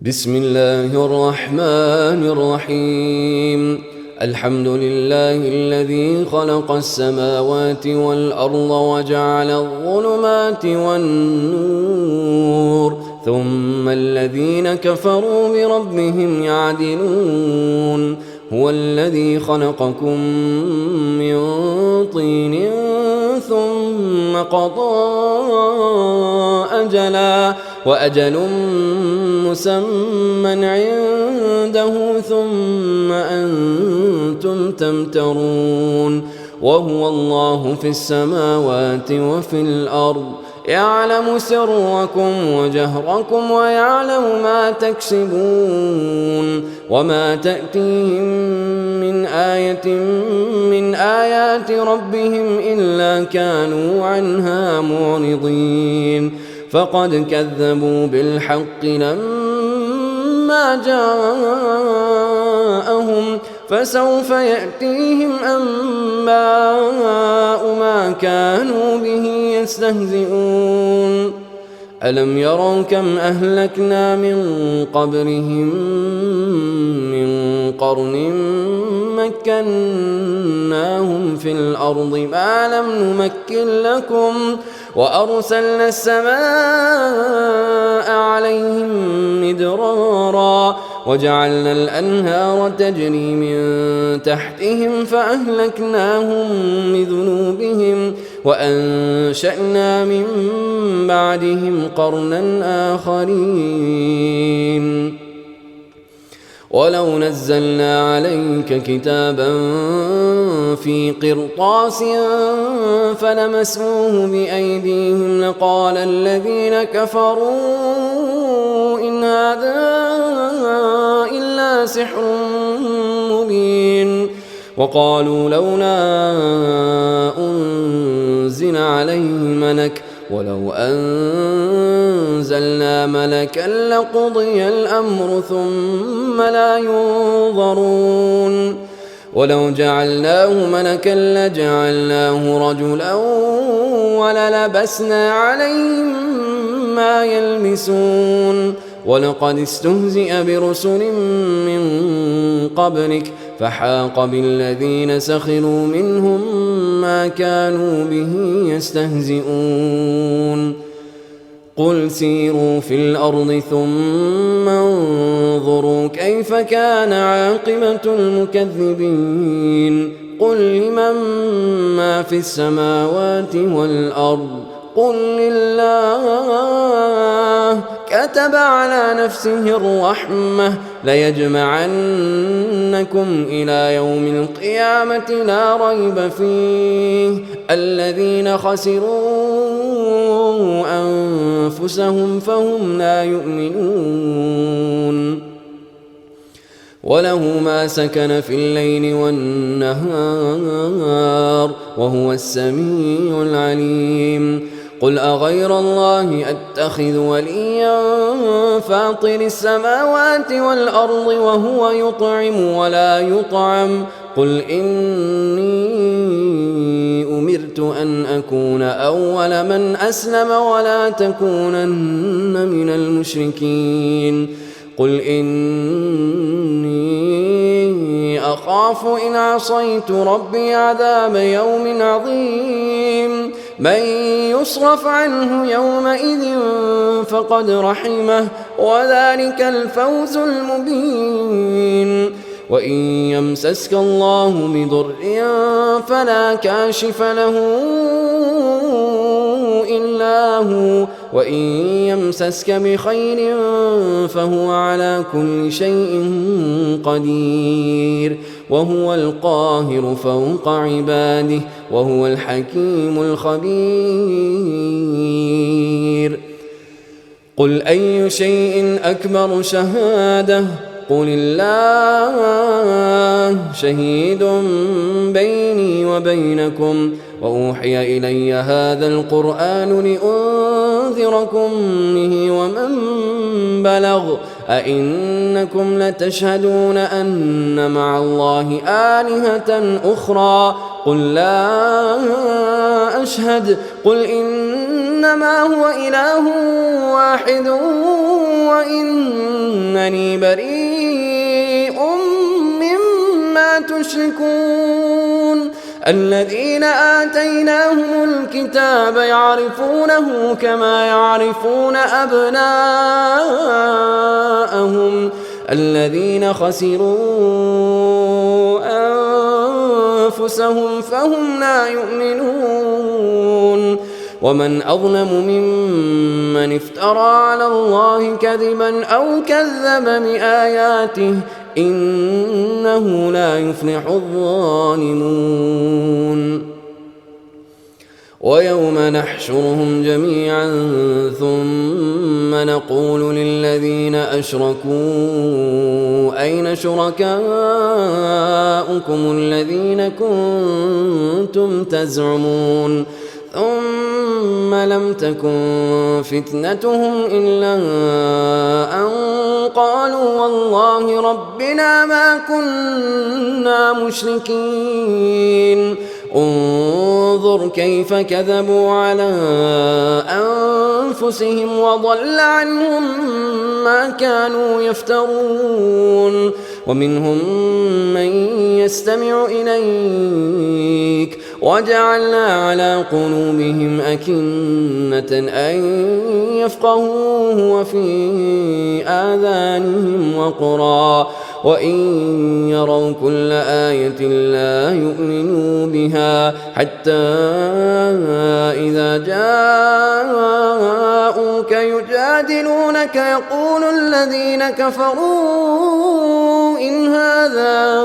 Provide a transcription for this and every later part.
بسم الله الرحمن الرحيم. الحمد لله الذي خلق السماوات والأرض وجعل الظلمات والنور ثم الذين كفروا بربهم يعدلون. هو الذي خلقكم من طين ثم قضى أجلا وأجل مسمى عنده ثم أنتم تمترون. وهو الله في السماوات وفي الأرض يعلم سركم وجهركم ويعلم ما تكسبون. وما تأتيهم من آية من آيات ربهم إلا كانوا عنها معرضين. فقد كذبوا بالحق لما جاءهم فسوف يأتيهم أنباء ما كانوا به يستهزئون. ألم يروا كم أهلكنا من قبلهم من قرن مكناهم في الأرض ما لم نمكن لكم وأرسلنا السماء عليهم مدرارا وجعلنا الأنهار تجري من تحتهم فأهلكناهم بذنوبهم وأنشأنا من بعدهم قرنا آخرين. ولو نزلنا عليك كتابا في قرطاس فلمسوه بأيديهم لقال الذين كفروا إن هذا إلا سحر مبين. وقالوا لولا أنزل عليه ملك ولو أنزلنا ملكا لقضي الأمر ثم لا ينظرون. ولو جعلناه ملكا لجعلناه رجلا وللبسنا عليهم ما يلبسون. ولقد استهزئ برسل من قبلك فحاق بالذين سخروا منهم ما كانوا به يستهزئون. قل سيروا في الأرض ثم انظروا كيف كان عاقبة المكذبين. قل لمن ما في السماوات والأرض قل لله كتب على نفسه الرحمة ليجمعنكم إلى يوم القيامة لا ريب فيه الذين خسروا أنفسهم فهم لا يؤمنون. وله ما سكن في الليل والنهار وهو السميع العليم. قل أغير الله أتخذ وليا فاطر السماوات والأرض وهو يطعم ولا يطعم. قل إني أمرت أن أكون أول من أسلم ولا تكونن من المشركين. قل إني أخاف إن عصيت ربي عذاب يوم عظيم. من يصرف عنه يومئذ فقد رحمه وذلك الفوز المبين. وإن يمسسك الله بضر فلا كاشف له إلا هو وإن يمسسك بخير فهو على كل شيء قدير. وهو القاهر فوق عباده وهو الحكيم الخبير. قل أي شيء أكبر شهادة قل الله شهيد بيني وبينكم وأوحي إلي هذا القرآن لأنذركم به ومن بلغ أئنكم لتشهدون أن مع الله آلهة أخرى قل لا أشهد قل إنما هو إله واحد وإنني بريء مما تشركون الذين آتيناهم الكتاب يعرفونه كما يعرفون أبناءهم الذين خسروا أنفسهم فهم لا يؤمنون ومن أظلم ممن افترى على الله كذبا أو كذب بآياته إنه لا يفلح الظالمون ويوم نحشرهم جميعا ثم نقول للذين أشركوا أين شركاؤكم الذين كنتم تزعمون ثم لم تكن فتنتهم إلا أن قالوا والله ربنا ما كنا مشركين انظر كيف كذبوا على أنفسهم وضل عنهم ما كانوا يفترون ومنهم من يستمع إليك وجعلنا على قلوبهم أكنة أن يفقهوه وفي آذانهم وقرا وإن يروا كل آية لا يؤمنوا بها حتى إذا جاءوك يجادلونك يقول الذين كفروا إن هذا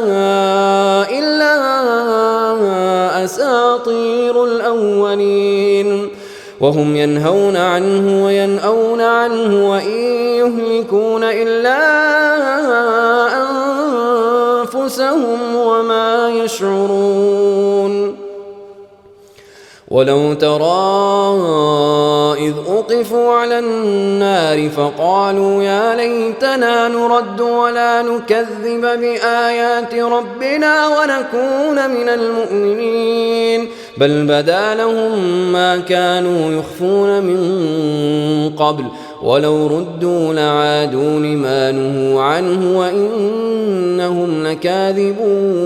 إلا أساطير الأولين وهم ينهون عنه وينأون عنه وإن يهلكون إلا أنفسهم وما يشعرون ولو ترى إذ أوقفوا على النار فقالوا يا ليتنا نرد ولا نكذب بآيات ربنا ونكون من المؤمنين بل بدا لهم ما كانوا يخفون من قبل ولو ردوا لعادوا لما نهوا عنه وإنهم لكاذبون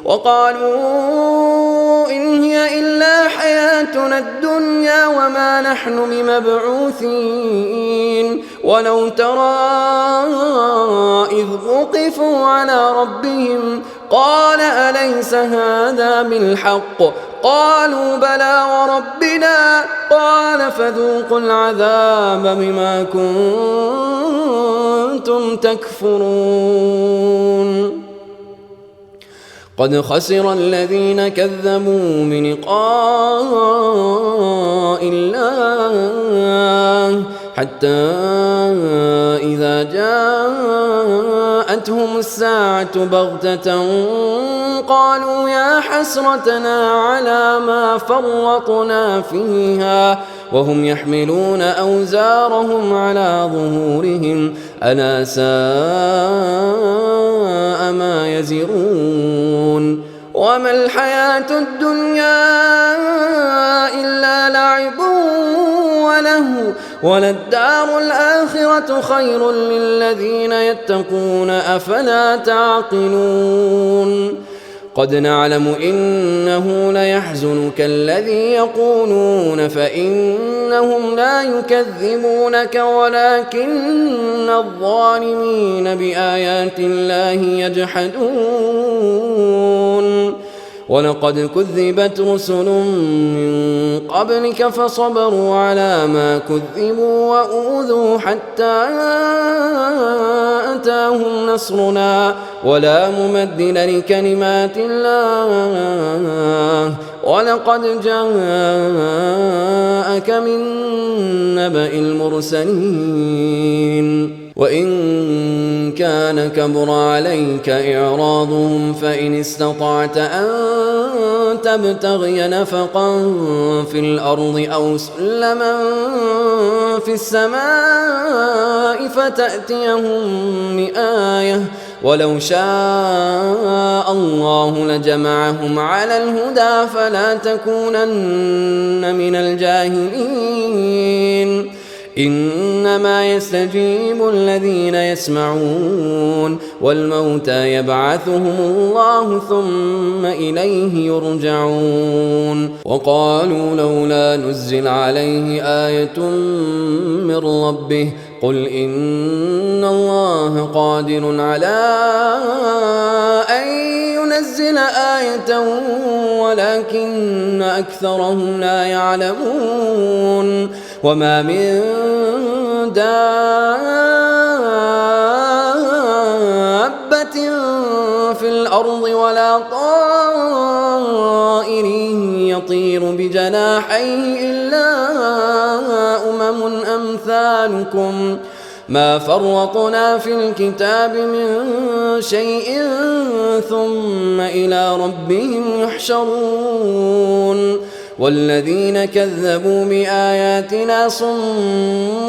وقالوا إن هي إلا حياتنا الدنيا وما نحن بمبعوثين ولو ترى إذ وقفوا على ربهم قال أليس هذا بالحق قالوا بلى وربنا قال فذوقوا العذاب بما كنتم تكفرون قد خسر الذين كذبوا بلقاء الله حتى إذا جاءتهم الساعة بغتة قالوا يا حسرتنا على ما فرطنا فيها وهم يحملون أوزارهم على ظهورهم ألا ساء ما يزرون وما الحياة الدنيا إلا لعب وله وللدار الآخرة خير للذين يتقون أفلا تعقلون قد نعلم إنه ليحزنك الذي يقولون فإنهم لا يكذبونك ولكن الظالمين بآيات الله يجحدون ولقد كذبت رسل من قبلك فصبروا على ما كذبوا وأوذوا حتى أتاهم نصرنا ولا مبدل لكلمات الله ولقد جاءك من نبأ المرسلين وإن كان كبر عليك إعراضهم فإن استطعت أن تبتغي نفقا في الأرض أو سلما في السماء فتأتيهم بآية ولو شاء الله لجمعهم على الهدى فلا تكونن من الجاهلين إنما يستجيب الذين يسمعون والموتى يبعثهم الله ثم إليه يرجعون وقالوا لولا نزل عليه آية من ربه قل إن الله قادر على أن ينزل آية ولكن أكثرهم لا يعلمون وما من دابة في الأرض ولا طائر يطير بجناحيه إلا أمثالكم ما فرطنا في الكتاب من شيء ثم إلى ربهم يحشرون والذين كذبوا بآياتنا صم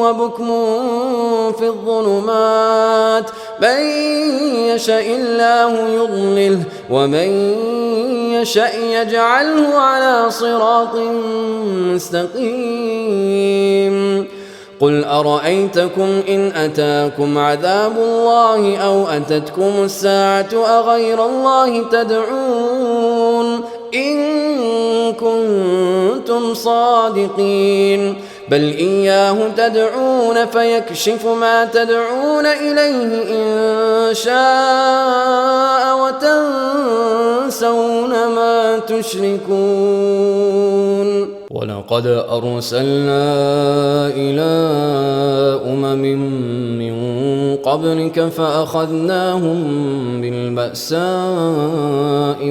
وبكم في الظلمات من يشاء الله يضلله ومن يشاء يجعله على صراط مستقيم قل أرأيتكم إن أتاكم عذاب الله أو أتتكم الساعة أغير الله تدعون إن كنتم صادقين بل إياه تدعون فيكشف ما تدعون إليه إن شاء وتنسون ما تشركون ولقد أرسلنا إلى من قبلك فأخذناهم بالبأساء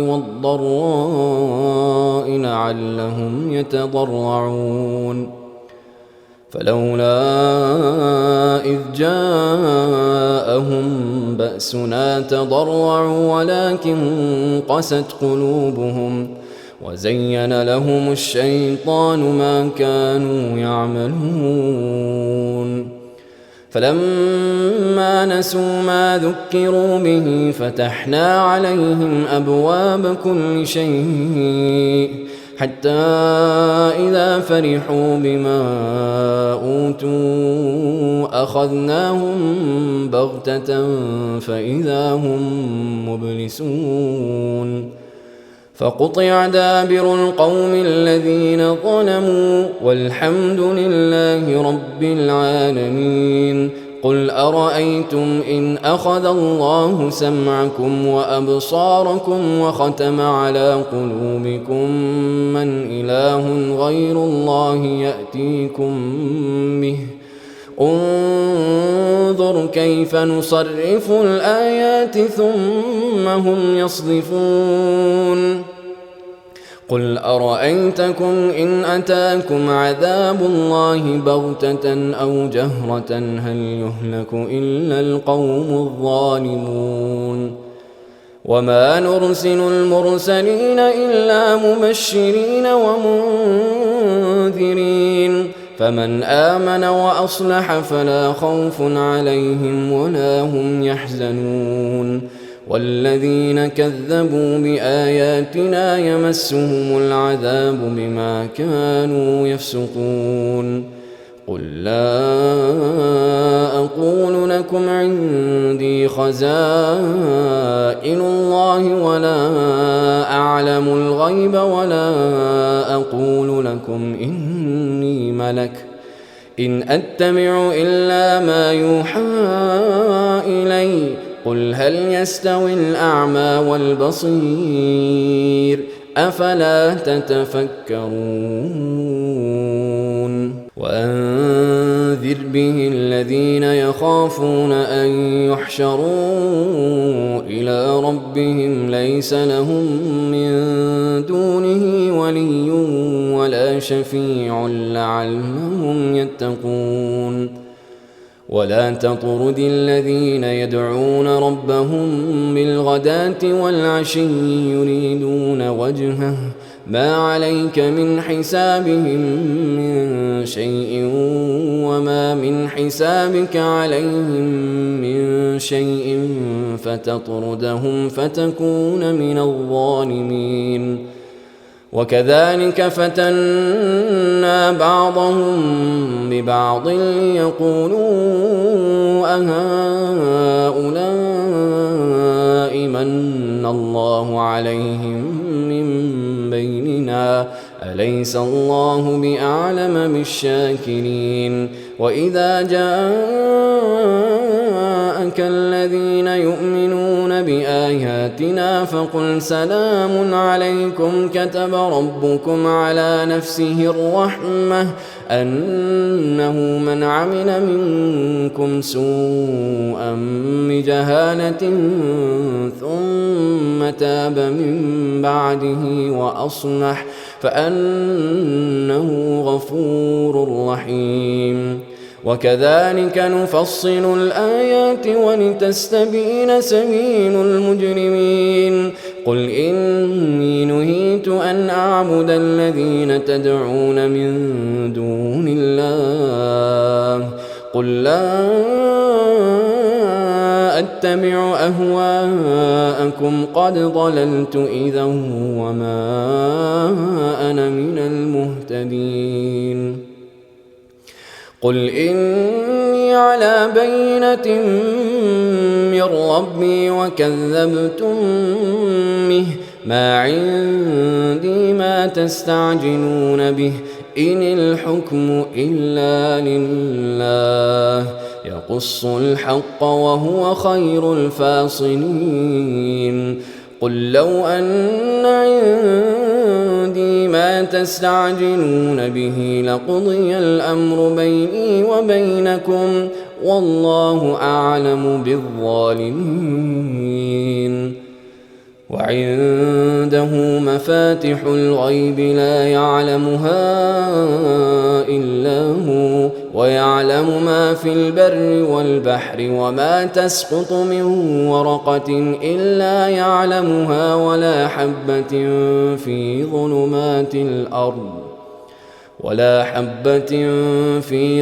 والضراء لعلهم يتضرعون فلولا إذ جاءهم بأسنا تضرعوا ولكن قست قلوبهم وزين لهم الشيطان ما كانوا يعملون فلما نسوا ما ذكروا به فتحنا عليهم أبواب كل شيء حتى إذا فرحوا بما أوتوا أخذناهم بغتة فإذا هم مبلسون فقطع دابر القوم الذين ظلموا والحمد لله رب العالمين قل أرأيتم إن أخذ الله سمعكم وأبصاركم وختم على قلوبكم من إله غير الله يأتيكم به انظر كيف نصرف الآيات ثم هم يصدفون قل أرأيتكم إن أتاكم عذاب الله بغتة أو جهرة هل يهلك إلا القوم الظالمون وما نرسل المرسلين إلا مبشرين ومنذرين فمن آمن وأصلح فلا خوف عليهم ولا هم يحزنون والذين كذبوا بآياتنا يمسهم العذاب بما كانوا يفسقون قل لا أقول لكم عندي خزائن الله ولا أعلم الغيب ولا أقول لكم إني ملك إن أتبع إلا ما يوحى إلي قل هل يستوي الأعمى والبصير أفلا تتفكرون وأنذر به الذين يخافون أن يحشروا إلى ربهم ليس لهم من دونه ولي ولا شفيع لعلهم يتقون ولا تطرد الذين يدعون ربهم بالغداة والعشي يريدون وجهه ما عليك من حسابهم من شيء وما من حسابك عليهم من شيء فتطردهم فتكون من الظالمين وكذلك فتنا بعضهم ببعض ليقولوا أهؤلاء من الله عليهم من بيننا أليس الله بأعلم بالشاكرين وإذا جاءك الذين يؤمنون بآياتنا فقل سلام عليكم كتب ربكم على نفسه الرحمة أنه من عمل منكم سوءا بجهالة ثم تاب من بعده وأصلح فأنه غفور رحيم وكذلك نفصل الآيات ولتستبين سبيل المجرمين قل إني نهيت أن أعبد الذين تدعون من دون الله قل لا أتبع أهواءكم قد ضللت إذا وما أنا من المهتدين قل إني على بينة من ربي وكذبتم به ما عندي ما تستعجلون به إن الحكم إلا لله يقص الحق وهو خير الفاصلين قل لو أن عندي ما تستعجلون به لقضي الأمر بيني وبينكم والله أعلم بالظالمين وعنده مفاتح الغيب لا يعلمها إلا هو ويعلم ما في البر والبحر وما تسقط من ورقة إلا يعلمها ولا حبة في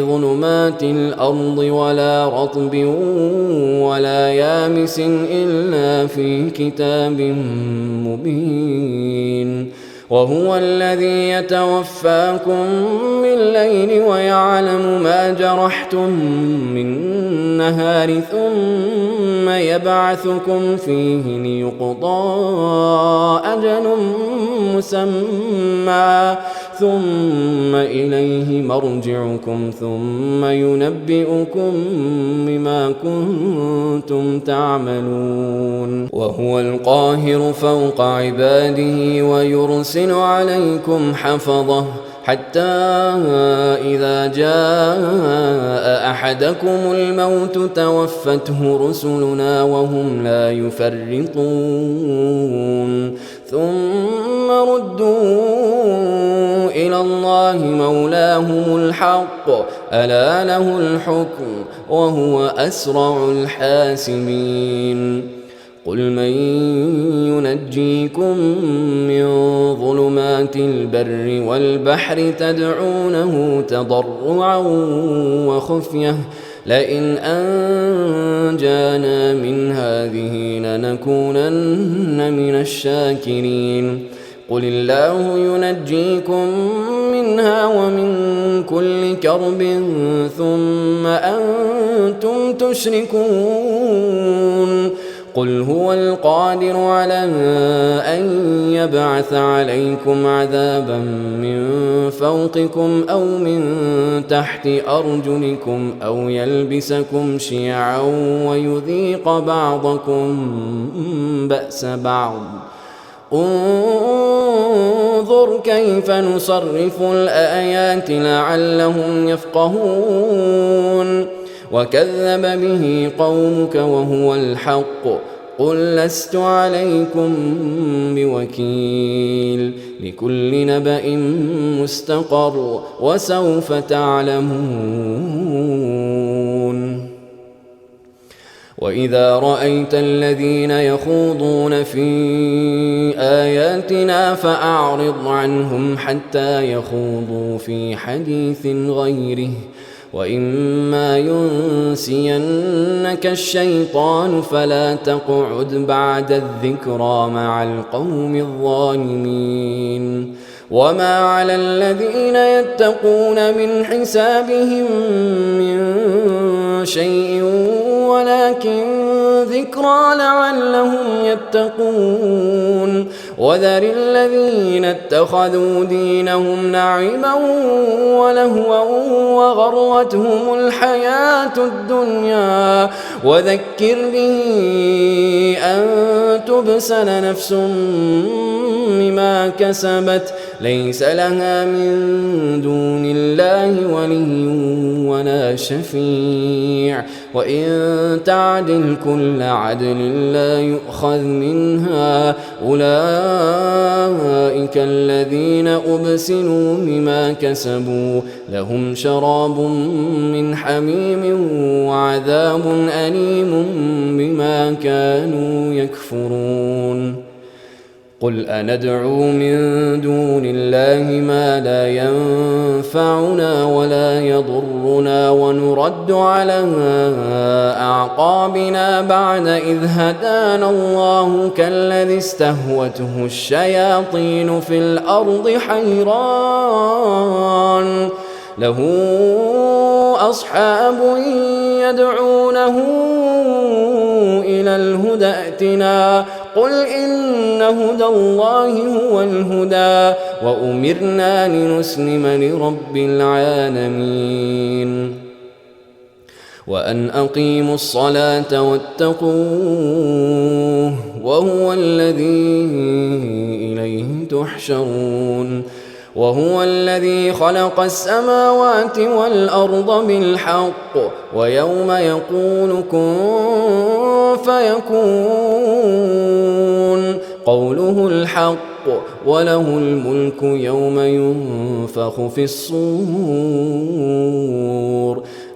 ظلمات الأرض ولا رطب ولا يابس إلا في كتاب مبين وهو الذي يتوفاكم بالليل ويعلم ما جرحتم بالنهار ثم يبعثكم فيه ليقضى أجل مسمى ثم إليه مرجعكم ثم ينبئكم بما كنتم تعملون وهو القاهر فوق عباده ويرسل عليكم حفظه حتى إذا جاء أحدكم الموت توفته رسلنا وهم لا يفرطون ثم ردوا إلى الله مولاهم الحق ألا له الحكم وهو أسرع الحاسبين قل من ينجيكم من ظلمات البر والبحر تدعونه تضرعا وخفية لئن أنجانا من هذه لنكونن من الشاكرين قل الله ينجيكم منها ومن كل كرب ثم أنتم تشركون قل هو القادر على أن يبعث عليكم عذابا من فوقكم أو من تحت أرجلكم أو يلبسكم شيعا ويذيق بعضكم بأس بعض انظر كيف نصرف الآيات لعلهم يفقهون وكذب به قومك وهو الحق قل لست عليكم بوكيل لكل نبأ مستقر وسوف تعلمون وإذا رأيت الذين يخوضون في آياتنا فأعرض عنهم حتى يخوضوا في حديث غيره وإما ينسينك الشيطان فلا تقعد بعد الذكرى مع القوم الظالمين وما على الذين يتقون من حسابهم من شيء ولكن ذكرى لعلهم يتقون وذر الذين اتخذوا دينهم لعبا ولهوا وغرتهم الحياة الدنيا وذكر به أن تبسل نفس بما كسبت ليس لها من دون الله ولي ولا شفيع وإن تعدل كل عدل لا يؤخذ منها أولئك الذين أبسلوا بما كسبوا لهم شراب من حميم وعذاب أليم بما كانوا يكفرون قل أندعو من دون الله ما لا ينفعنا ولا يضرنا ونرد على أعقابنا بعد إذ هدانا الله كالذي استهوته الشياطين في الأرض حيران له أصحاب يدعونه إلى الهدى ائتنا قل إن هدى الله هو الهدى وأمرنا لنسلم لرب العالمين وأن أقيموا الصلاة واتقوه وهو الذي إليه تحشرون وهو الذي خلق السماوات والأرض بالحق ويوم يقول كن فيكون قوله الحق وله الملك يوم ينفخ في الصور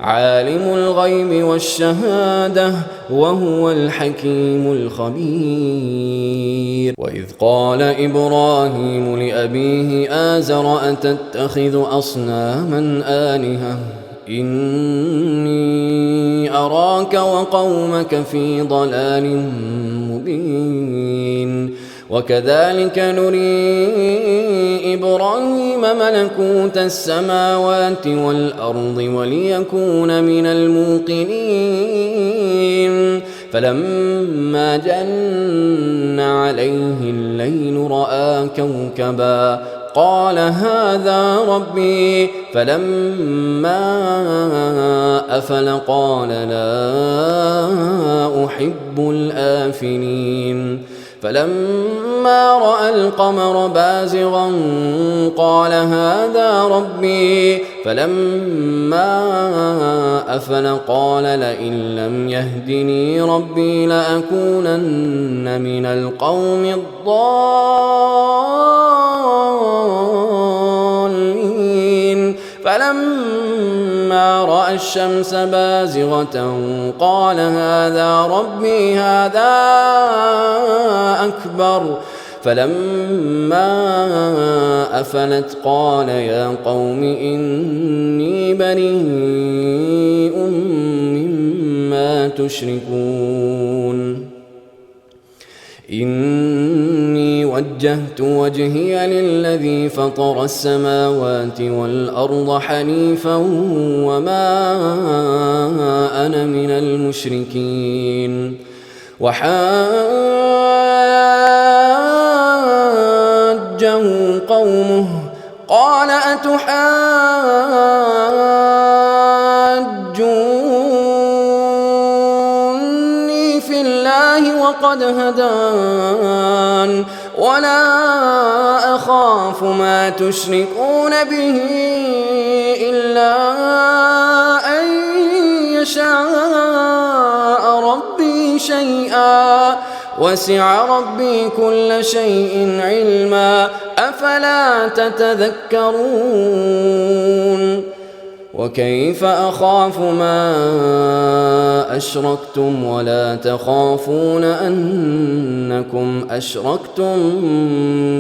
عالم الغيب والشهادة وهو الحكيم الخبير وإذ قال إبراهيم لأبيه آزر أتتخذ أصناما آلهة إني أراك وقومك في ضلال مبين وكذلك نري إبراهيم ملكوت السماوات والأرض وليكون من الموقنين فلما جن عليه الليل رأى كوكبا قال هذا ربي فلما أفل قال لا أحب الآفلين فلما رأى القمر بازغا قال هذا ربي فلما أفل قال لئن لم يهدني ربي لأكونن من القوم الضالين فلما رأى الشمس بازغة قال هذا ربي هذا أكبر فلما أفلت قال يا قوم إني بريء مما تشركون إني وجهت وجهي للذي فطر السماوات والأرض حنيفا وما أنا من المشركين وحاجه قومه قال أتحاجوني في الله وقد هدان ولا أخاف ما تشركون به إلا أن يشاء ربي شيئا وسع ربي كل شيء علما أفلا تتذكرون وكيف أخاف ما أشركتم ولا تخافون أنكم أشركتم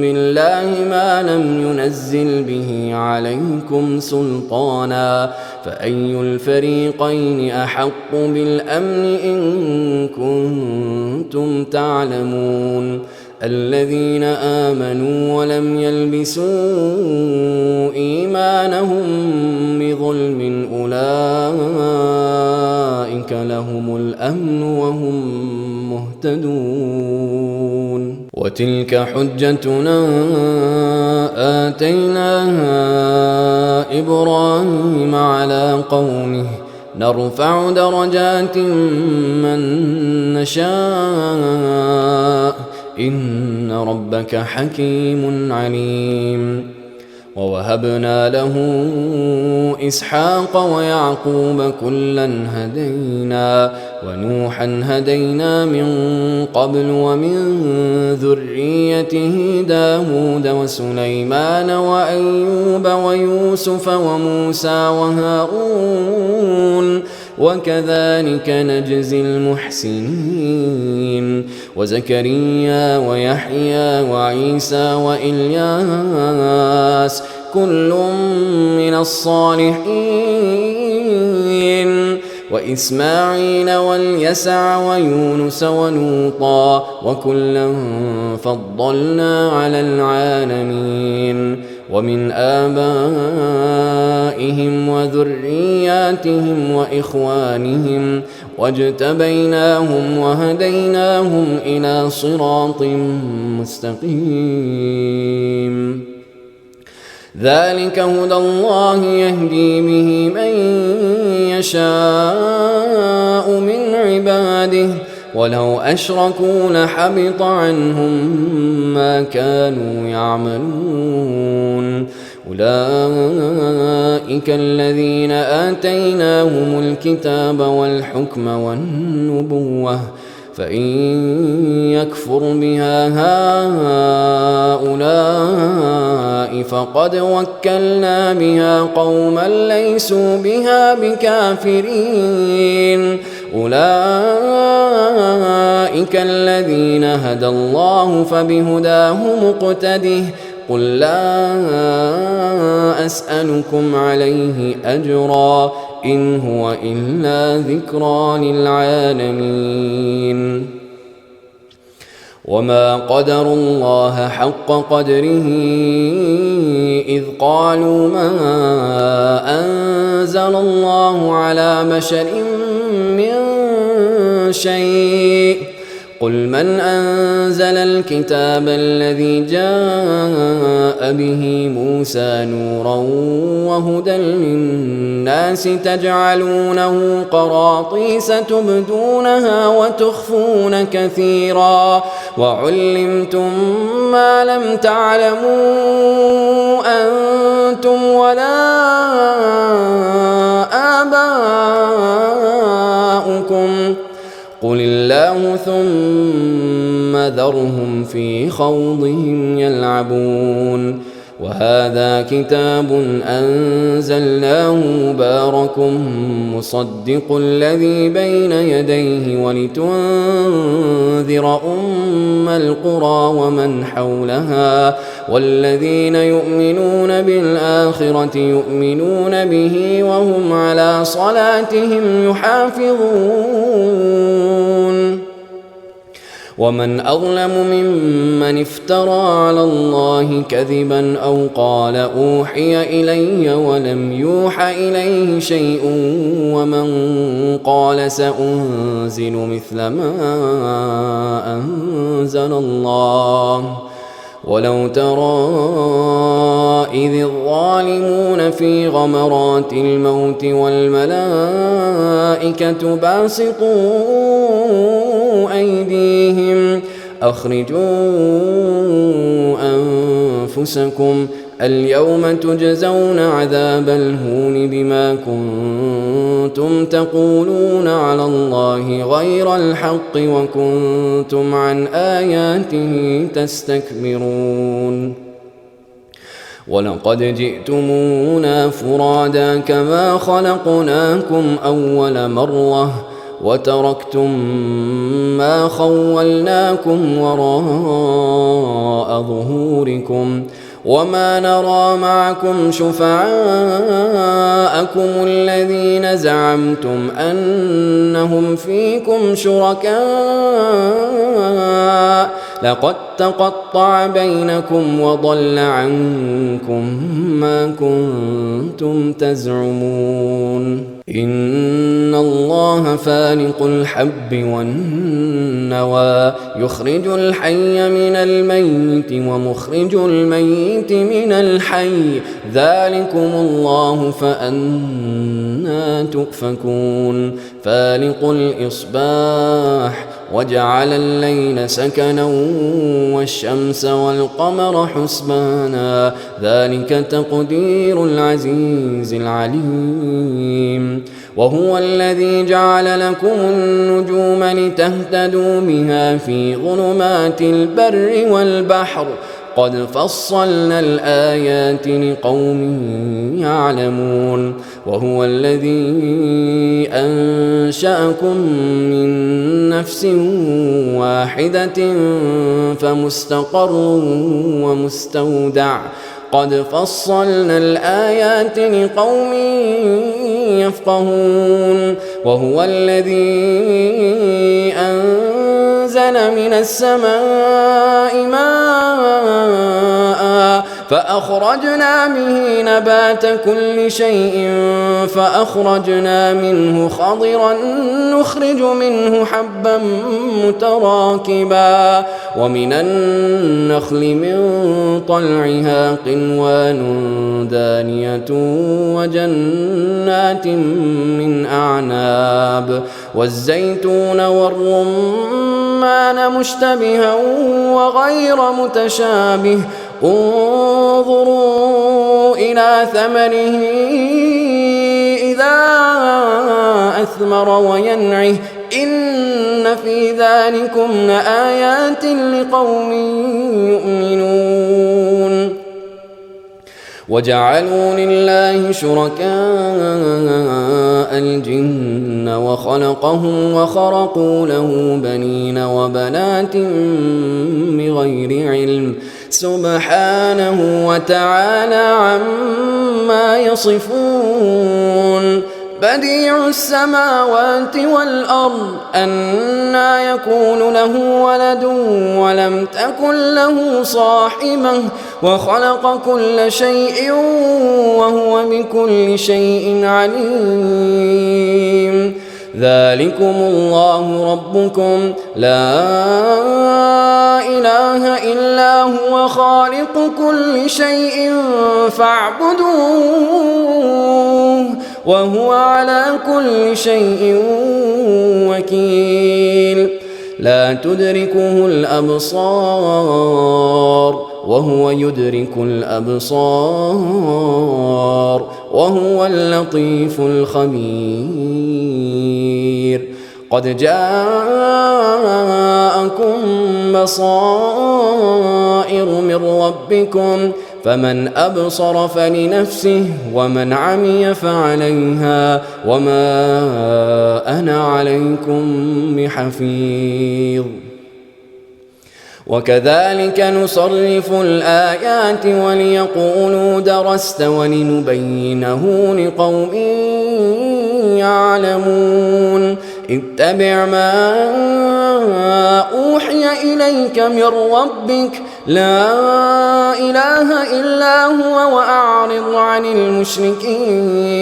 بالله ما لم ينزل به عليكم سلطانا فأي الفريقين أحق بالأمن إن كنتم تعلمون الذين آمنوا ولم يلبسوا إيمانهم بظلم أولئك لهم الأمن وهم مهتدون وتلك حجتنا آتيناها إبراهيم على قومه نرفع درجات من نشاء إن ربك حكيم عليم ووهبنا له إسحاق ويعقوب كلا هدينا ونوحا هدينا من قبل ومن ذريته داود وسليمان وأيوب ويوسف وموسى وهارون وكذلك نجزي المحسنين وزكريا ويحيى وعيسى وإلياس كل من الصالحين وإسماعيل واليسع ويونس ولوطا وكلا فضلنا على العالمين ومن آبائهم وذرياتهم وإخوانهم واجتبيناهم وهديناهم إلى صراط مستقيم ذلك هدى الله يهدي به من يشاء من عباده ولو أشركوا لحبط عنهم ما كانوا يعملون أولئك الذين آتيناهم الكتاب والحكم والنبوة فإن يكفر بها هؤلاء فقد وكلنا بها قوما ليسوا بها بكافرين أولئك الذين هدى الله فبهداه مقتده قل لا أسألكم عليه أجرا إن هو إلا ذكرى للعالمين وما قدروا الله حق قدره إذ قالوا ما أنزل الله على بشر من شيء قل من أنزل الكتاب الذي جاء به موسى نورا وهدى للناس تجعلونه قراطيس تبدونها وتخفون كثيرا وعلمتم ما لم تعلموا أنتم ولا آباؤكم قل الله ثم ذرهم في خوضهم يلعبون وهذا كتاب أنزلناه مبارك مصدق الذي بين يديه ولتنذر أم القرى ومن حولها والذين يؤمنون بالآخرة يؤمنون به وهم على صلاتهم يحافظون ومن أظلم ممن افترى على الله كذبا أو قال أوحي إلي ولم يوح إليه شيء ومن قال سأنزل مثل ما أنزل الله ولو ترى إذ الظالمون في غمرات الموت والملائكة باسطوا أيديهم أخرجوا أنفسكم اليوم تجزون عذاب الهون بما كنتم تقولون على الله غير الحق وكنتم عن آياته تستكبرون ولقد جئتمونا فرادا كما خلقناكم أول مرة وتركتم ما خولناكم وراء ظهوركم وما نرى معكم شفعاءكم الذين زعمتم أنهم فيكم شركاء لقد تقطع بينكم وضل عنكم ما كنتم تزعمون إن الله فالق الحب والنوى يخرج الحي من الميت ومخرج الميت من الحي ذلكم الله فأنى تؤفكون فالق الإصباح وجعل الليل سكنا والشمس والقمر حسبانا ذلك تقدير العزيز العليم وهو الذي جعل لكم النجوم لتهتدوا بها في ظلمات البر والبحر قد فصلنا الآيات لقوم يعلمون وهو الذي أنشأكم من نفس واحدة فمستقر ومستودع قد فصلنا الآيات لقوم يفقهون وهو الذي أنزل من السماء ماء فأخرجنا به نبات كل شيء فأخرجنا منه خضرا نخرج منه حبا متراكبا ومن النخل من طلعها قنوان دانية وجنات من أعناب والزيتون والرمان مشتبها وغير متشابه انظروا إلى ثمره إذا أثمر وينعه إن في ذلكم لآيات لقوم يؤمنون وجعلوا لله شركاء الجن وخلقهم وخرقوا له بنين وبنات بغير علم سبحانه وتعالى عما يصفون بديع السماوات والأرض أنى يكون له ولد ولم تكن له صاحبة وخلق كل شيء وهو بكل شيء عليم ذلكم الله ربكم لا إله إلا هو خالق كل شيء فاعبدوه وهو على كل شيء وكيل لا تدركه الأبصار وهو يدرك الأبصار وهو اللطيف الخبير قد جاءكم بصائر من ربكم فمن أبصر فلنفسه ومن عمي فعليها وما أنا عليكم بحفيظ وكذلك نصرف الآيات وليقولوا درست ولنبينه لقوم يعلمون اتبع ما أوحي إليك من ربك لا إله إلا هو وأعرض عن المشركين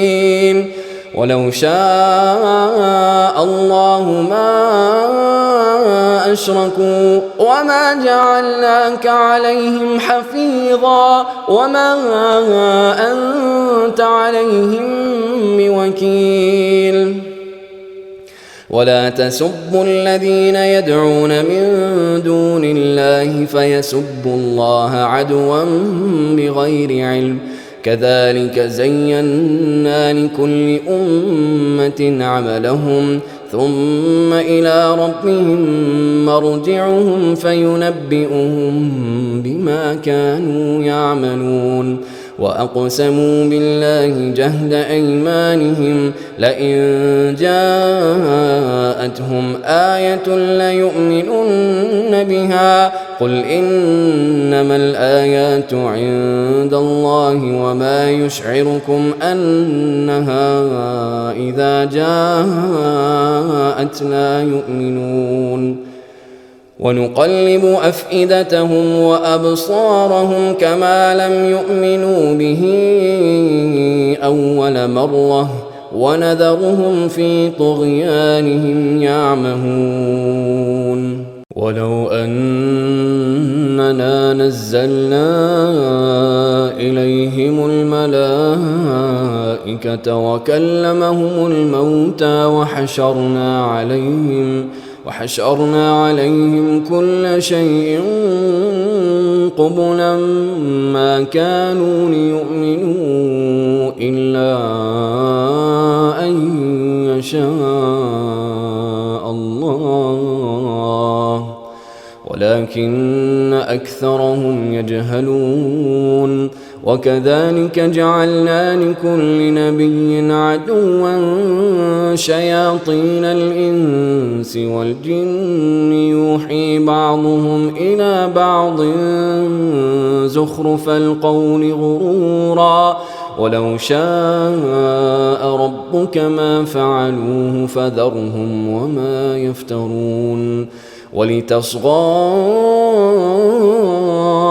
ولو شاء الله ما أشركوا وما جعلناك عليهم حفيظا وما أنت عليهم بوكيل ولا تسبوا الذين يدعون من دون الله فيسبوا الله عدوا بغير علم كذلك زينا لكل أمة عملهم ثم إلى ربهم مرجعهم فينبئهم بما كانوا يعملون وأقسموا بالله جهد أيمانهم لئن جاءهم جاءتهم آية ليؤمنن بها قل إنما الآيات عند الله وما يشعركم أنها إذا جاءت لا يؤمنون ونقلب أفئدتهم وأبصارهم كما لم يؤمنوا به أول مرة ونذرهم في طغيانهم يعمهون ولو أننا نزلنا إليهم الملائكة وكلمهم الموتى وحشرنا عليهم كل شيء قبلا ما كانوا ليؤمنوا إلا أن يشاء الله ولكن أكثرهم يجهلون وكذلك جعلنا لكل نبي عدوا شياطين الإنس والجن يوحي بعضهم إلى بعض زخرف القول غرورا ولو شاء ربك ما فعلوه فذرهم وما يفترون ولتصغى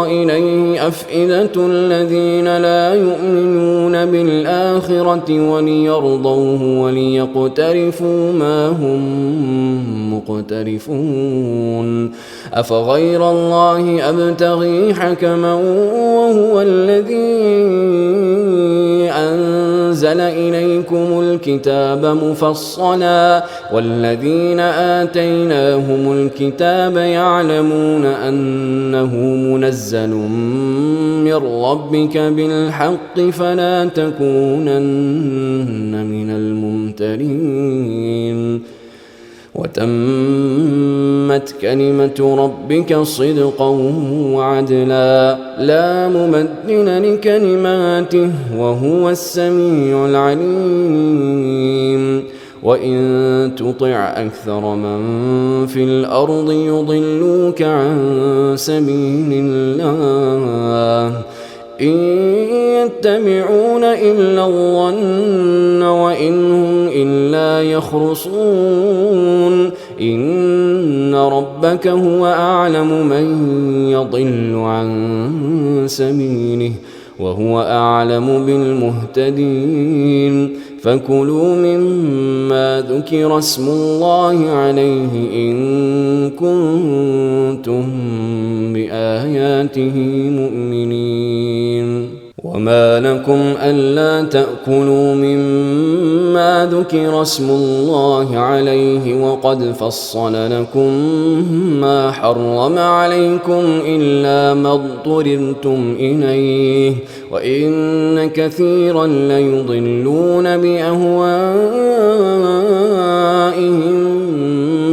إليه أفئدة الذين لا يؤمنون بالآخرة وليرضوه وليقترفوا ما هم مقترفون أفغير الله أبتغي حكما وهو الذي أنزل إليكم الكتاب مفصلا والذين آتيناهم الكتاب يعلمون أنه منزل من ربك بالحق فلا تكونن من الممترين وتمت كلمة ربك صدقا وعدلا لا مبدل لكلماته وهو السميع العليم وإن تطع أكثر من في الأرض يضلوك عن سبيل الله إن يتبعون إلا الظن وإن هم إلا يخرصون إن ربك هو أعلم من يضل عن سبيله وهو أعلم بالمهتدين فكلوا مما ذكر اسم الله عليه إن كنتم بآياته مؤمنين وما لكم ألا تأكلوا مما ذكر اسم الله عليه وقد فصل لكم ما حرم عليكم إلا ما اضطررتم إليه وإن كثيرا ليضلون بأهوائهم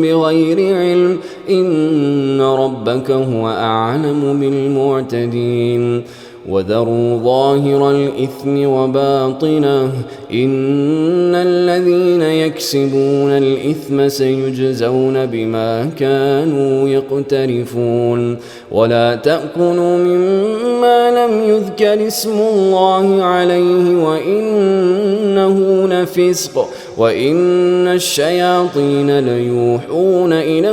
بغير علم إن ربك هو أعلم بالمعتدين وذروا ظاهر الإثم وباطنه إن الذين يكسبون الإثم سيجزون بما كانوا يقترفون ولا تأكلوا مما لم يذكر اسم الله عليه وإنه لفسق وإن الشياطين ليوحون إلى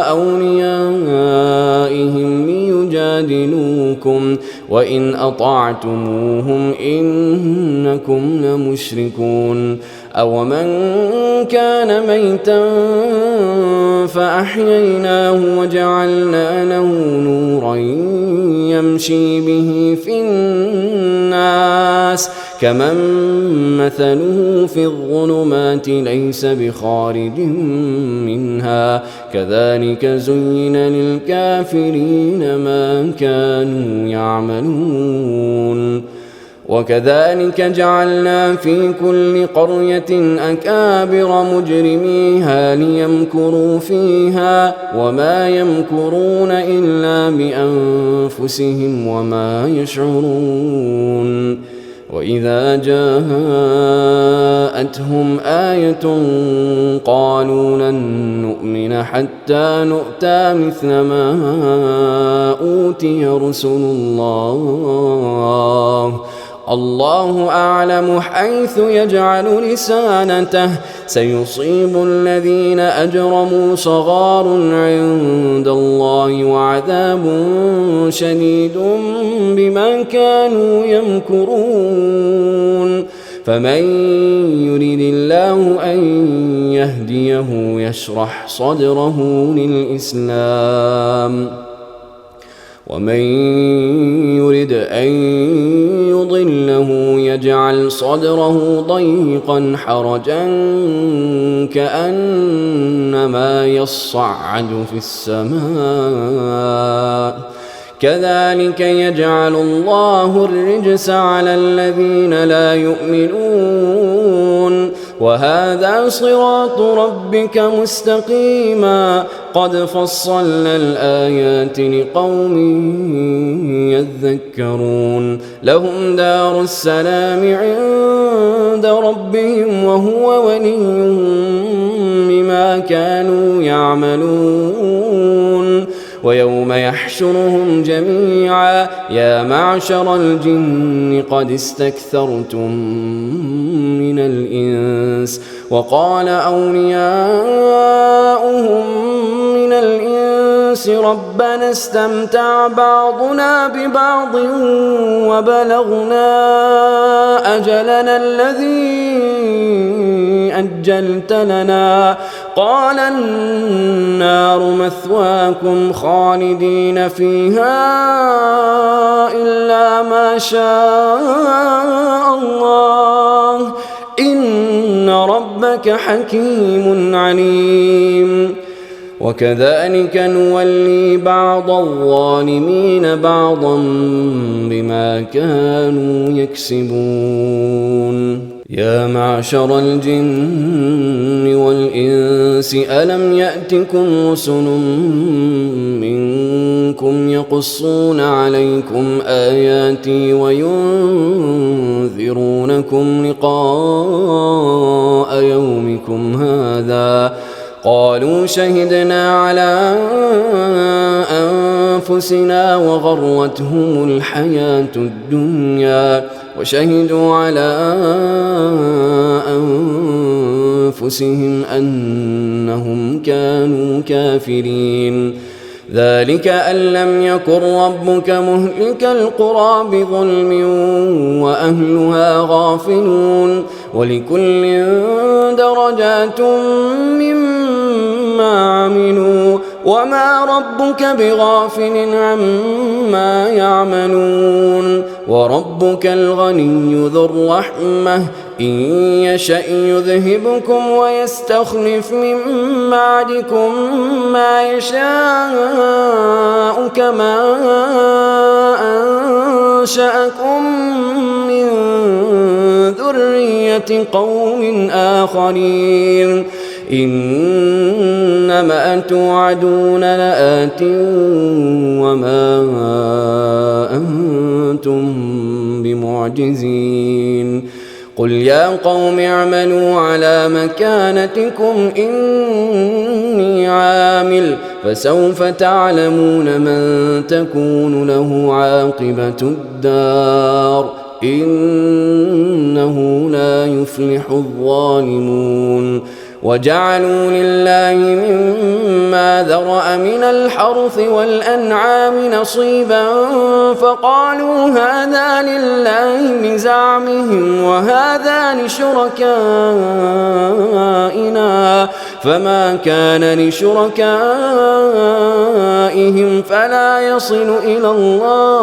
أوليائهم ليجادلوكم وإن أطعتموهم إنكم لمشركون أومن كان ميتا فأحييناه وجعلنا له نورا يمشي به في الناس كمن مثله في الظلمات ليس بخارج منها كذلك زين للكافرين ما كانوا يعملون وكذلك جعلنا في كل قرية أكابر مجرميها ليمكروا فيها وما يمكرون إلا بأنفسهم وما يشعرون وإذا جاءتهم آية قالوا لن نؤمن حتى نؤتى مثل ما أوتي رسل الله الله أعلم حيث يجعل رسالته سيصيب الذين أجرموا صغار عند الله وعذاب شديد بما كانوا يمكرون فمن يريد الله أن يهديه يشرح صدره للإسلام ومن يرد أن يضله يجعل صدره ضيقا حرجا كأنما يصعد في السماء كذلك يجعل الله الرجس على الذين لا يؤمنون وهذا صراط ربك مستقيما قد فصلنا الآيات لقوم يذكرون لهم دار السلام عند ربهم وهو وليهم بما كانوا يعملون ويوم يحشرهم جميعا يا معشر الجن قد استكثرتم من الإنس وقال أولياؤهم من الإنس ربنا استمتع بعضنا ببعض وبلغنا أجلنا الذي أجلت لنا قال النار مثواكم خالدين فيها إلا ما شاء الله إن ربك حكيم عليم وكذلك نولي بعض الظالمين بعضا بما كانوا يكسبون يا معشر الجن والإنس ألم يأتكم رسل منكم يقصون عليكم آياتي وينذرونكم لقاء يومكم هذا قالوا شهدنا على أنفسنا وغرتهم الحياة الدنيا وشهدوا على أنفسهم أنهم كانوا كافرين ذلك أن لم يكن ربك مهلك القرى بظلم وأهلها غافلون ولكل درجات مما عملوا وما ربك بغافل عما يعملون وربك الغني ذو الرحمة إن يشأ يذهبكم ويستخلف من بعدكم ما يشاء كما أنشأكم من ذرية قوم آخرين إنما توعدون لآت وما أنتم بمعجزين قل يا قوم اعملوا على مكانتكم إني عامل فسوف تعلمون من تكون له عاقبة الدار إنه لا يفلح الظالمون وجعلوا لله مما ذرأ من الحرث والأنعام نصيبا فقالوا هذا لله بزعمهم وهذا لشركائنا فما كان لشركائهم فلا يصل إلى الله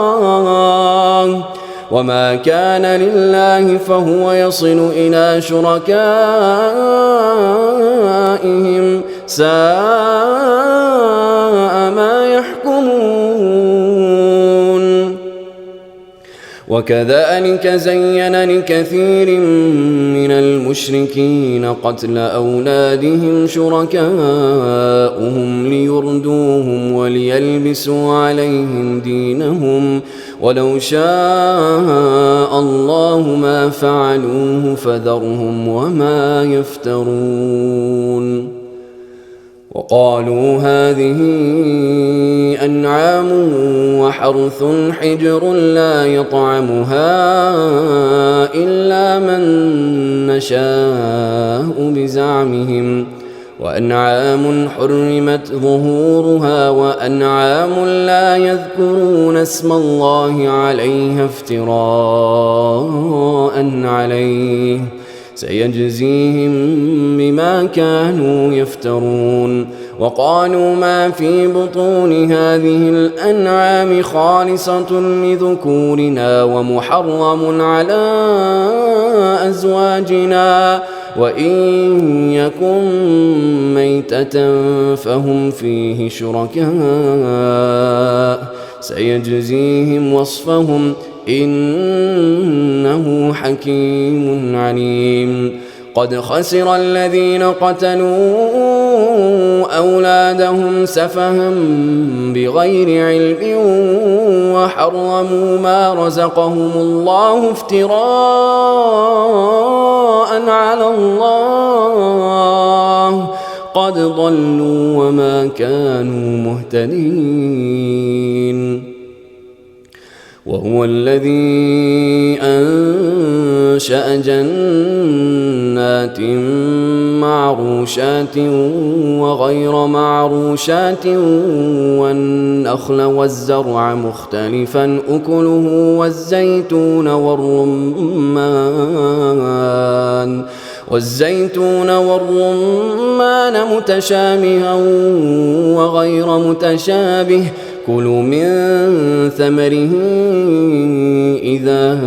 وما كان لله فهو يصل إلى شركائهم ساء ما يحكمون وكذلك زين لكثير من المشركين قتل أولادهم شركاؤهم ليردوهم وليلبسوا عليهم دينهم ولو شاء الله ما فعلوه فذرهم وما يفترون وقالوا هذه أنعام وحرث حجر لا يطعمها إلا من نشاء بزعمهم وأنعام حرمت ظهورها وأنعام لا يذكرون اسم الله عليها افتراء عليه سيجزيهم بما كانوا يفترون وقالوا ما في بطون هذه الأنعام خالصة لذكورنا ومحرم على أزواجنا وإن يكن ميتة فهم فيه شركاء سيجزيهم وصفهم إنه حكيم عليم قد خسر الذين قتلوا أولادهم سفها بغير علم وحرموا ما رزقهم الله افتراء على الله قد ضلوا وما كانوا مهتدين وهو الذي أنشأ جنات معروشات وغير معروشات والنخل والزرع مختلفا أكله والزيتون والرمان متشابها وغير متشابه كلوا من ثمره إذا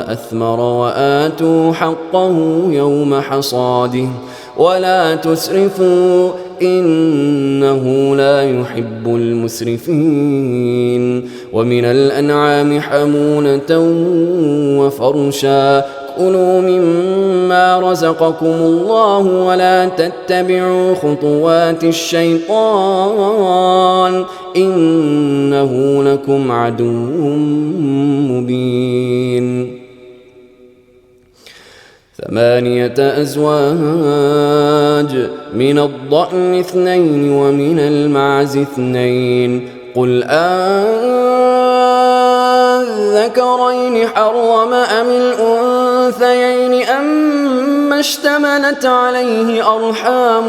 أثمر وآتوا حقه يوم حصاده ولا تسرفوا إنه لا يحب المسرفين ومن الأنعام حمولة وفرشا كلوا مما رزقكم الله ولا تتبعوا خطوات الشيطان إنه لكم عدو مبين 8 أزواج من الضأن 2 ومن المعز 2 قل الذكرين حرم أم الأنثيين أما اشتملت عليه أرحام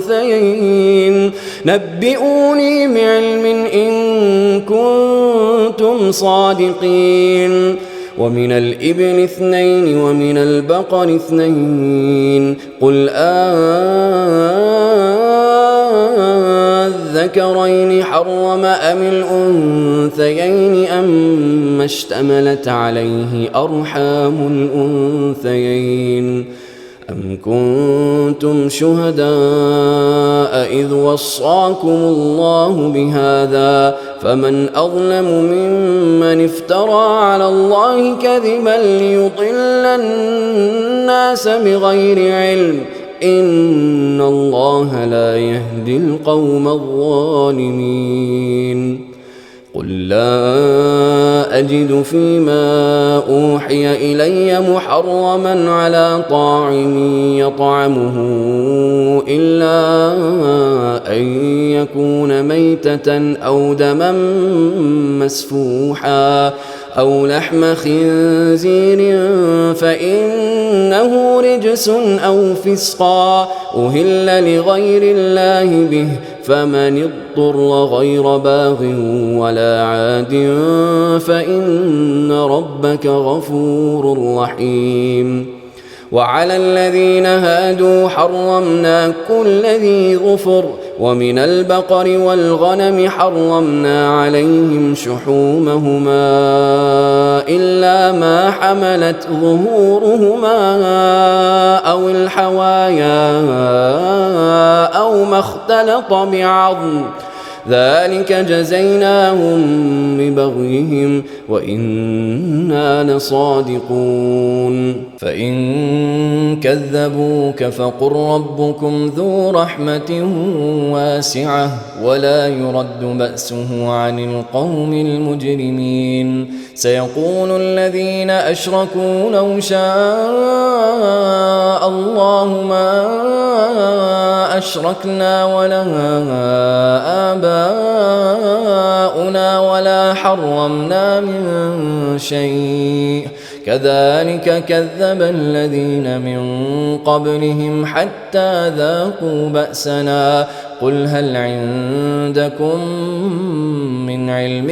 الأنثيين نبئوني بعلم إن كنتم صادقين ومن الإبل 2 ومن البقر 2 قل الذكرين حرم أم الأنثيين أما اشتملت عليه أرحام الأنثيين أم كنتم شهداء إذ وصاكم الله بهذا فمن أظلم ممن افترى على الله كذبا ليضل الناس بغير علم إن الله لا يهدي القوم الظالمين قل لا أجد فيما أوحي إلي محرما على طاعم يطعمه إلا أن يكون ميتة أو دما مسفوحا أو لحم خنزير فإنه رجس أو فسقا أهل لغير الله به فمن اضطر غير باغ ولا عاد فإن ربك غفور رحيم وعلى الذين هادوا حرمنا كل ذي ظفر ومن البقر والغنم حرمنا عليهم شحومهما إلا ما حملت ظهورهما أو الحوايا أو ما اختلط بعظم ذلك جزيناهم ببغيهم وإنا لصادقون فإن كذبوك فقل ربكم ذو رحمة واسعة ولا يرد بأسه عن القوم المجرمين سيقول الذين أشركوا لو شاء الله ما أشركنا ولا آباؤنا ولا حرمنا من شيء كذلك كذب الذين من قبلهم حتى ذاقوا بأسنا قل هل عندكم من علم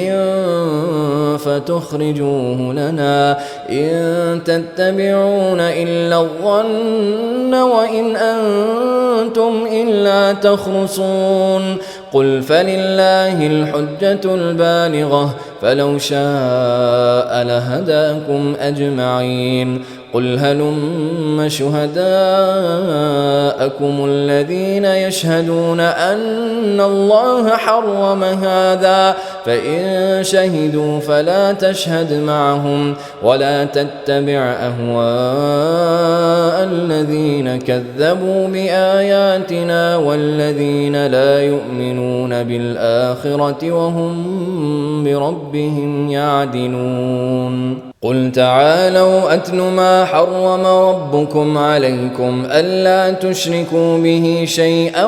فتخرجوه لنا إن تتبعون إلا الظن وإن أنتم إلا تخرصون قل فلله الحجة البالغة فلو شاء لهداكم أجمعين قل هلم شهداءكم الذين يشهدون أن الله حرم هذا فإن شهدوا فلا تشهد معهم ولا تتبع أهواء الذين كذبوا بآياتنا والذين لا يؤمنون بالآخرة وهم بربهم يعدلون قل تعالوا أتل ما حرم ربكم عليكم ألا تشركوا به شيئا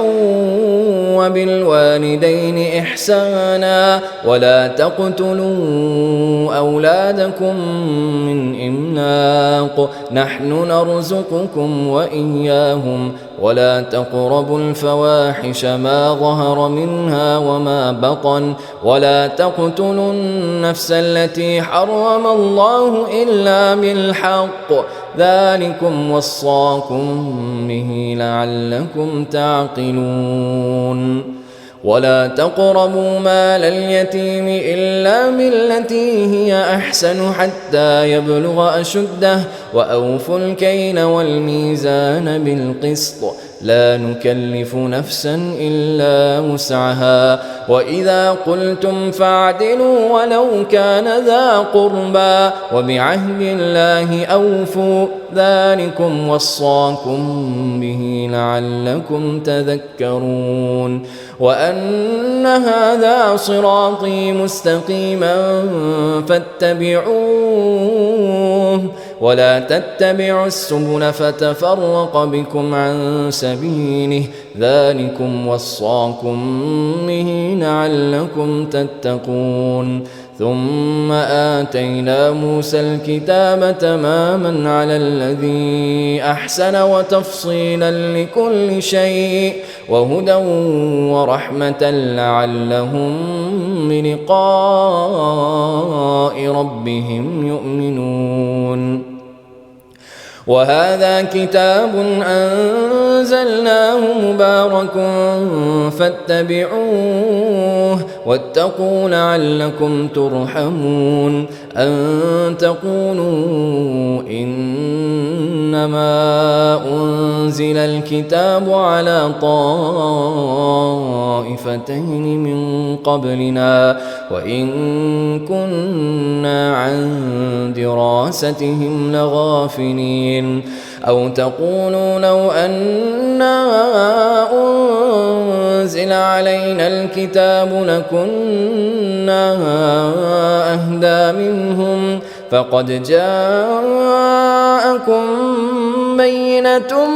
وبالوالدين إحسانا ولا تقتلوا أولادكم من إملاق نحن نرزقكم وإياهم ولا تقربوا الفواحش ما ظهر منها وما بطن ولا تقتلوا النفس التي حرم الله إلا بالحق ذلكم وصاكم به لعلكم تعقلون ولا تقربوا مال اليتيم إلا بالتي هي أحسن حتى يبلغ أشده وأوفوا الكيل والميزان بالقسط لا نكلف نفسا إلا وسعها وإذا قلتم فاعدلوا ولو كان ذا قربى وبعهد الله أوفوا ذلكم وصاكم به لعلكم تذكرون وأن هذا صراطي مستقيما فاتبعوه ولا تتبعوا السبل فتفرق بكم عن سبيله ذلكم وصاكم به لعلكم تتقون ثم آتينا موسى الكتاب تماما على الذي أحسن وتفصيلا لكل شيء وهدى ورحمة لعلهم بلقاء ربهم يؤمنون وهذا كتاب أنزلناه مبارك فاتبعوه واتقوا لعلكم ترحمون أن تقولوا إنما أنزل الكتاب على طائفتين من قبلنا وإن كنا عن دراستهم لغافلين أو تقولوا لو أنا أنزل علينا الكتاب لكنا أهدى منهم فقد جاءكم بينة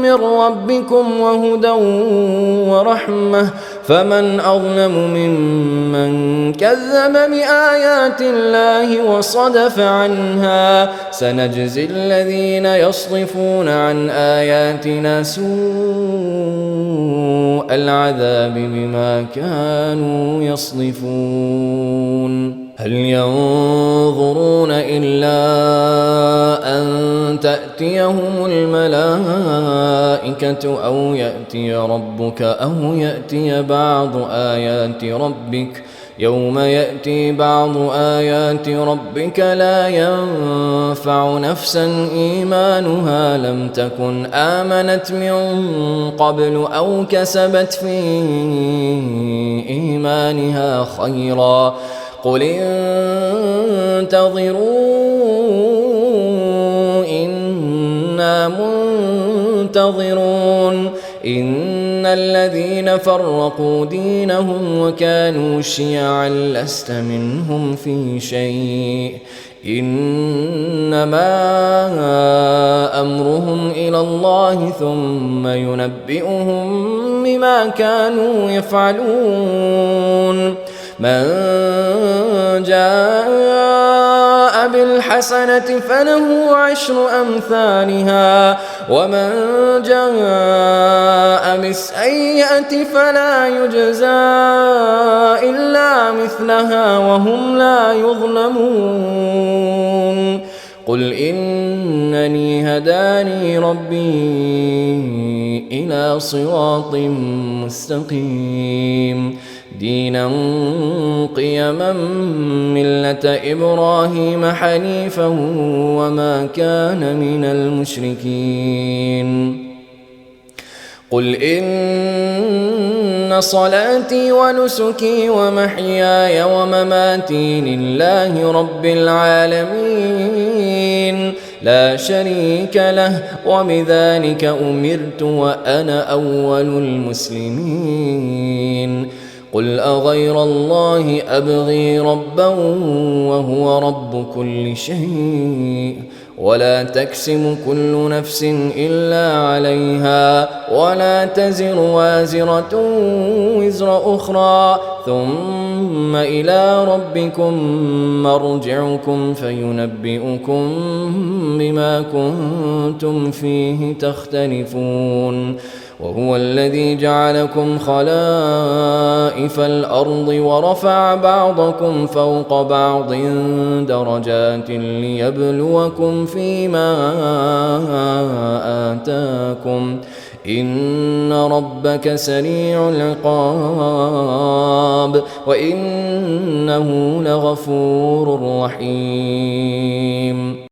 من ربكم وهدى ورحمة فمن أظلم ممن كذب بآيات الله وصدف عنها سنجزي الذين يصدفون عن آياتنا سوء العذاب بما كانوا يصدفون هل ينظرون إلا أن تأتيهم الملائكة أو يأتي ربك أو يأتي بعض آيات ربك يوم يأتي بعض آيات ربك لا ينفع نفسا إيمانها لم تكن آمنت من قبل أو كسبت في إيمانها خيرا قل انتظروا إنا منتظرون إن الذين فرقوا دينهم وكانوا شيعا لست منهم في شيء إنما أمرهم إلى الله ثم ينبئهم بما كانوا يفعلون من جاء بالحسنة فله عشر أمثالها ومن جاء بالسيئة فلا يجزى إلا مثلها وهم لا يظلمون قل إنني هداني ربي إلى صراط مستقيم دينا قيما ملة إبراهيم حنيفا وما كان من المشركين قل إن صلاتي ونسكي ومحياي ومماتي لله رب العالمين لا شريك له وبذلك أمرت وأنا أول المسلمين قل أغير الله أبغي ربا وهو رب كل شيء ولا تكسب كل نفس إلا عليها ولا تزر وازرة وزر أخرى ثم إلى ربكم مرجعكم فينبئكم بما كنتم فيه تختلفون وهو الذي جعلكم خلائف الأرض ورفع بعضكم فوق بعض درجات ليبلوكم فيما آتاكم إن ربك سريع العقاب وإنه لغفور رحيم